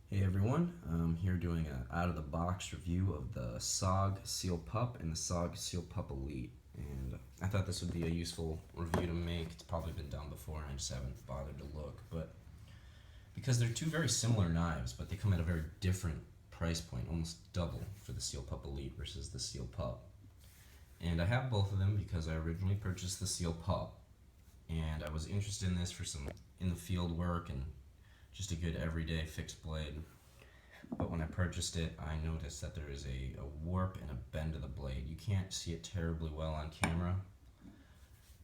Hey everyone, I'm here doing an out-of-the-box review of the SOG Seal Pup and the SOG Seal Pup Elite. And I thought this would be a useful review to make. It's probably been done before and I just haven't bothered to look. But because they're two very similar knives, but they come at a very different price point, almost double for the Seal Pup Elite versus the Seal Pup. And I have both of them because I originally purchased the Seal Pup. And I was interested in this for some in-the-field work and just a good everyday fixed blade. But when I purchased it, I noticed that there is a warp and a bend of the blade. You can't see it terribly well on camera.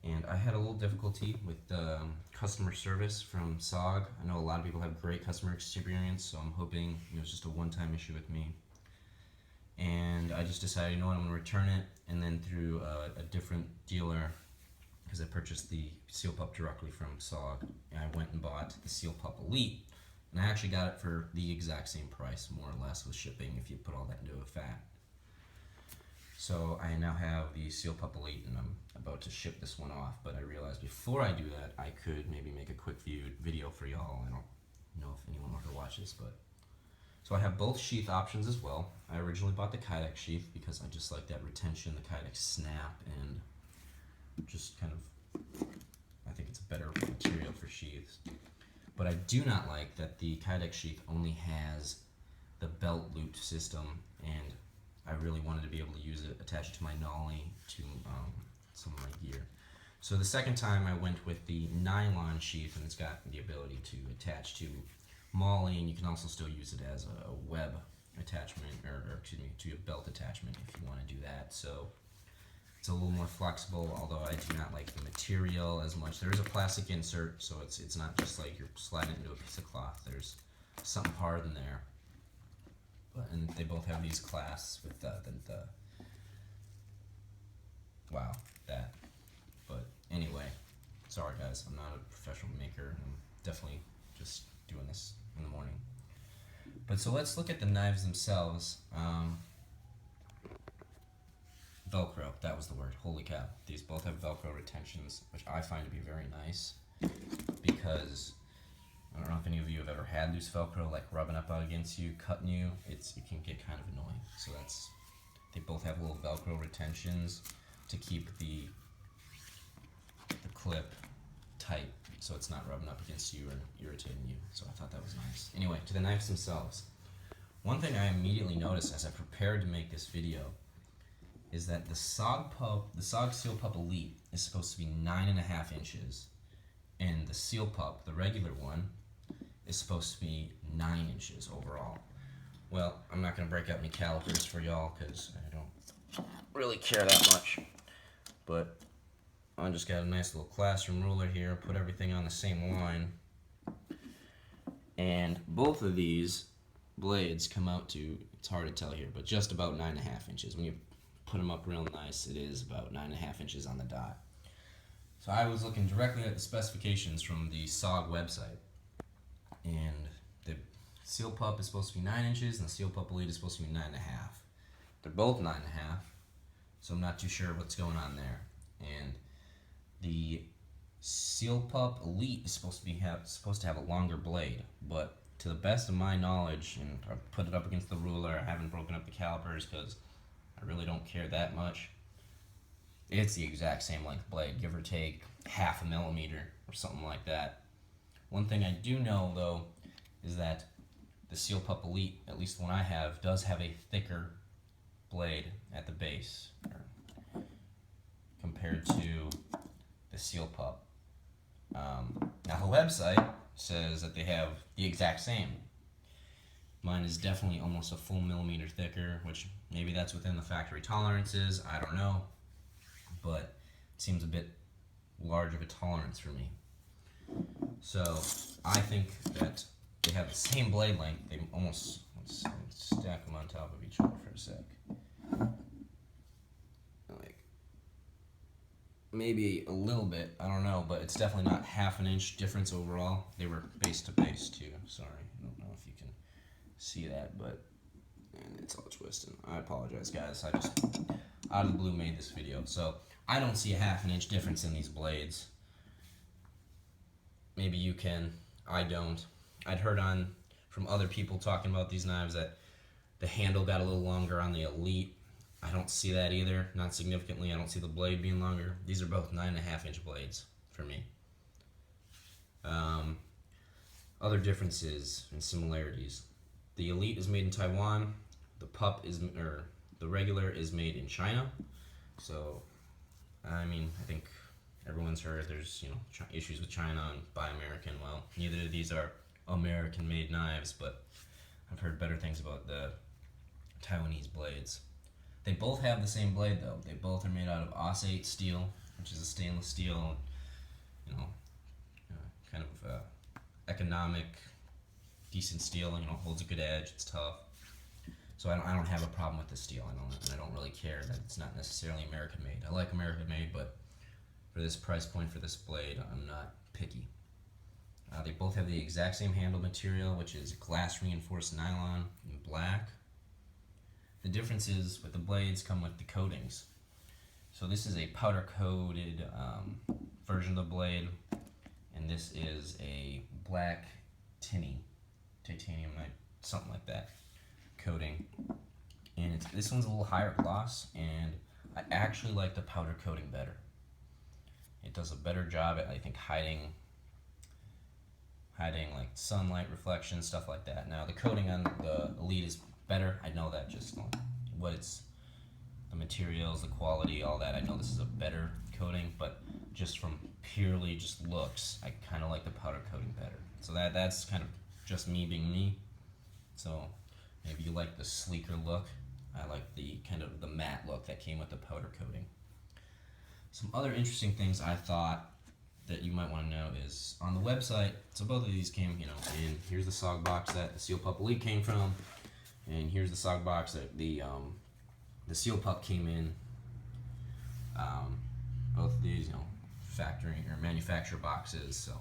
And I had a little difficulty with the customer service from SOG. I know a lot of people have great customer experience, so I'm hoping it was just a one-time issue with me. And I just decided, you know what, I'm going to return it, and then through a different dealer, because I purchased the Seal Pup directly from SOG, and I went and bought the Seal Pup Elite, and I actually got it for the exact same price, more or less, with shipping, if you put all that into a fact. So I now have the Seal Pup Elite, and I'm about to ship this one off, but I realized before I do that, I could maybe make a quick video for y'all. I don't know if anyone will ever watch this, but... So I have both sheath options as well. I originally bought the Kydex sheath because I just like that retention, the Kydex snap, and just kind of, I think it's a better material for sheaths. But I do not like that the Kydex sheath only has the belt loop system, and I really wanted to be able to use it attached to my nollie to some of my gear. So the second time I went with the nylon sheath, and it's got the ability to attach to molly, and you can also still use it as a web attachment, or excuse me, to a belt attachment if you want to do that. So it's a little more flexible, although I do not like the material as much. There is a plastic insert, so it's not just like you're sliding it into a piece of cloth. There's something hard in there. And they both have these clasps with wow, that. But anyway, sorry guys, I'm not a professional maker. I'm definitely just doing this in the morning. But so let's look at the knives themselves. Velcro, that was the word. Holy cow. These both have Velcro retentions, which I find to be very nice, because I don't know if any of you have ever had loose Velcro like rubbing up against you, cutting you. It can get kind of annoying. So they both have little Velcro retentions to keep the clip tight, so it's not rubbing up against you or irritating you. So I thought that was nice. Anyway, to the knives themselves. One thing I immediately noticed as I prepared to make this video is that the SOG Seal Pup Elite is supposed to be 9.5 inches, and the Seal Pup, the regular one, is supposed to be 9 inches overall. Well, I'm not going to break out any calipers for y'all because I don't really care that much, but I just got a nice little classroom ruler here, put everything on the same line, and both of these blades come out to, it's hard to tell here, but just about 9.5 inches. When you put them up real nice, it is about 9.5 inches on the dot. So I was looking directly at the specifications from the SOG website, and the Seal Pup is supposed to be 9 inches, and the Seal Pup Elite is supposed to be 9.5. They're both 9.5, so I'm not too sure what's going on there. And the Seal Pup Elite is supposed to have a longer blade, but to the best of my knowledge, and I put it up against the ruler, I haven't broken up the calipers because I really don't care that much. It's the exact same length blade, give or take 0.5 millimeter or something like that. One thing I do know though is that the Seal Pup Elite, at least the one I have, does have a thicker blade at the base compared to the Seal Pup. Now the website says that they have the exact same. Mine is definitely almost a full millimeter thicker, which maybe that's within the factory tolerances, I don't know, but it seems a bit large of a tolerance for me. So I think that they have the same blade length. They almost, let's stack them on top of each other for a sec. Like, maybe a little bit, I don't know, but it's definitely not 1/2 inch difference overall. They were base to base too, sorry, I don't know if you can see that, but and it's all twisting. I apologize guys, I just out of the blue made this video. So I don't see a 1/2 inch difference in these blades. Maybe you can, I don't. I'd heard on from other people talking about these knives that the handle got a little longer on the Elite. I don't see that either, not significantly. I don't see the blade being longer. These are both 9.5-inch blades for me. Other differences and similarities. The Elite is made in Taiwan. The Pup is, or the regular is made in China. So, I mean, I think everyone's heard there's, issues with China and Buy American. Well, neither of these are American-made knives, but I've heard better things about the Taiwanese blades. They both have the same blade, though. They both are made out of Aus-8 steel, which is a stainless steel, kind of economic, decent steel. Holds a good edge. It's tough. So I don't have a problem with the steel. I don't really care that it's not necessarily American made. I like American made, but for this price point for this blade, I'm not picky. They both have the exact same handle material, which is glass reinforced nylon in black. The difference is with the blades come with the coatings. So this is a powder coated version of the blade, and this is a black titanium, something like that, coating. And this one's a little higher gloss, and I actually like the powder coating better. It does a better job at, I think, hiding like sunlight reflection, stuff like that. Now the coating on the Elite is better. I know that just what it's, the materials, the quality, all that. I know this is a better coating, but just from purely just looks, I kind of like the powder coating better. So that's kind of just me being me. So maybe you like the sleeker look. I like the kind of the matte look that came with the powder coating. Some other interesting things I thought that you might want to know is on the website. So both of these came, in here's the SOG box that the Seal Pup Elite came from, and here's the SOG box that the Seal Pup came in. Both of these, factory or manufacturer boxes. So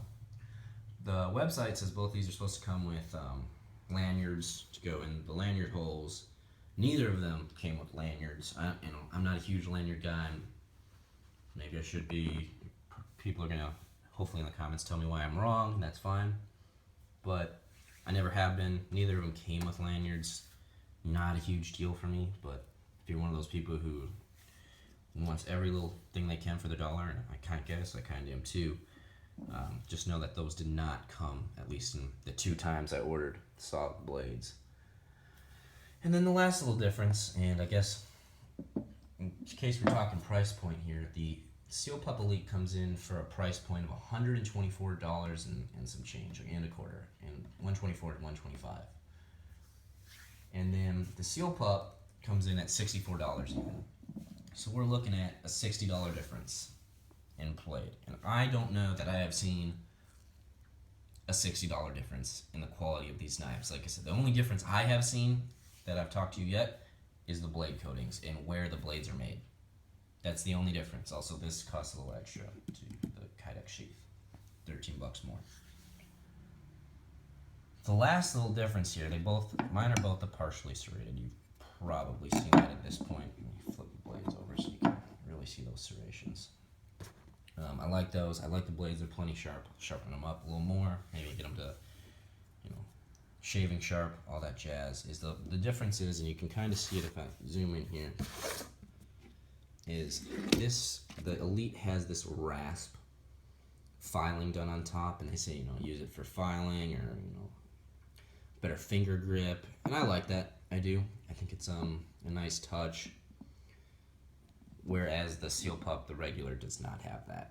the website says both these are supposed to come with lanyards to go in the lanyard holes. Neither of them came with lanyards. I'm not a huge lanyard guy. Maybe I should be. People are gonna hopefully in the comments tell me why I'm wrong. That's fine, but I never have been. Neither of them came with lanyards. Not a huge deal for me, but if you're one of those people who wants every little thing they can for their dollar, and I kind of am too, just know that those did not come, at least in the 2 times I ordered SOG blades. And then the last little difference, and I guess in case we're talking price point here, the Seal Pup Elite comes in for a price point of $124 and some change, and a quarter, and $124 to $125. And then the Seal Pup comes in at $64 even. So we're looking at a $60 difference in blade. And I don't know that I have seen a $60 difference in the quality of these knives. Like I said, the only difference I have seen that I've talked to you yet is the blade coatings and where the blades are made. That's the only difference. Also, this costs a little extra to the Kydex sheath, $13 more. The last little difference here, mine are both the partially serrated. You've probably seen that at this point. Let me flip the blades over so you can really see those serrations. I like those. I like the blades. They're plenty sharp. Sharpen them up a little more. Maybe get them to, shaving sharp, all that jazz. Is the difference is, and you can kind of see it if I zoom in here, is the Elite has this rasp filing done on top, and they say, use it for filing or, better finger grip, and I like that. I do. I think it's a nice touch, whereas the Seal Pup, the regular, does not have that.